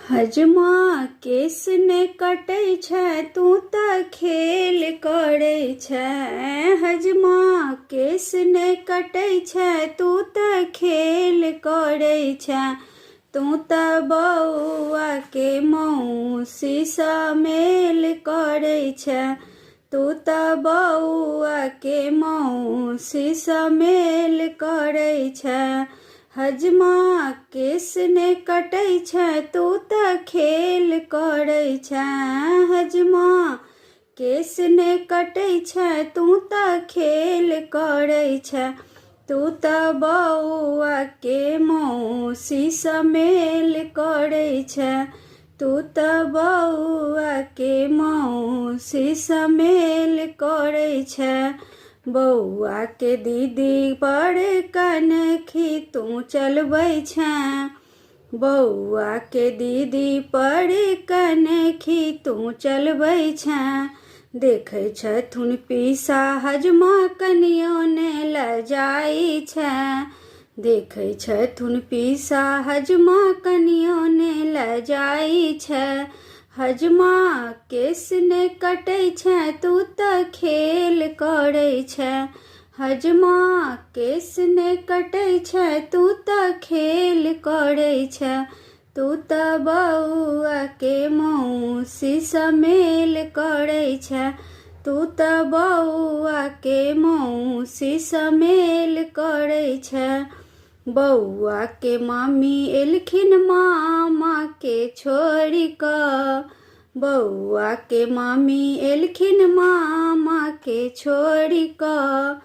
हजमा केस ने कटै छै तू त खेल करै छै। हजमा केस ने कटै छै तू त खेल करै छै। तू त बौआ के मौसी सँ मेल करै छै। तू त बौआ के मौसी सँ मेल करै छै। हजमा केस ने कटै छै तू त खेल करै छै। हजमा केस ने कटै छै तू त खेल करै छै। तू त बौआ के मौसी सँ मेल करै छै। तू त बौआ के मौसी सँ मेल करै छै। बौआ के दीदी पर कनखी तू चलबै छै। बौआ के दीदी पर कनखी तू चलबै छै। देखै छथुन पीसा हजमा कनियो ने लजाइ छै। देखै छथुन पीसा हजमा कनियो ने लजाइ छै। हजमा केस ने कटै छै तू त खेल करै छै। हजमा केस ने कटै छै तू त खेल करै छै। तू त बौआ के मौसी सँ मेल करै छै। तू त बौआ के मौसी सँ मेल करै छै। बौआ के मामी एलखिन मामा के छोड़ि कऽ। बौआ के मामी एलखिन मामा के छोड़ि कऽ।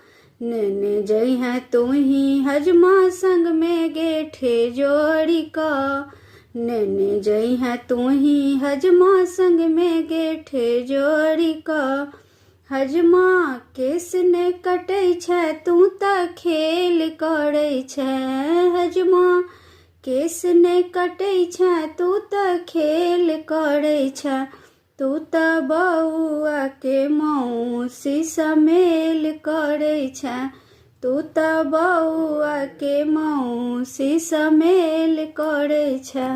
नेने जइहें तूही हजमा संग में गेठे जोड़ि कऽ। नेने जइहें तूही हजमा संग में गेठे जोड़ि कऽ। हजमा केस ने कटै छै तू त खेल करै छै। हजमा केस ने कटै छै तू त खेल करै छै। तू त बौआ के मौसी सँ मेल करै छै। तू त बौआ के मौसी सँ मेल करै छै।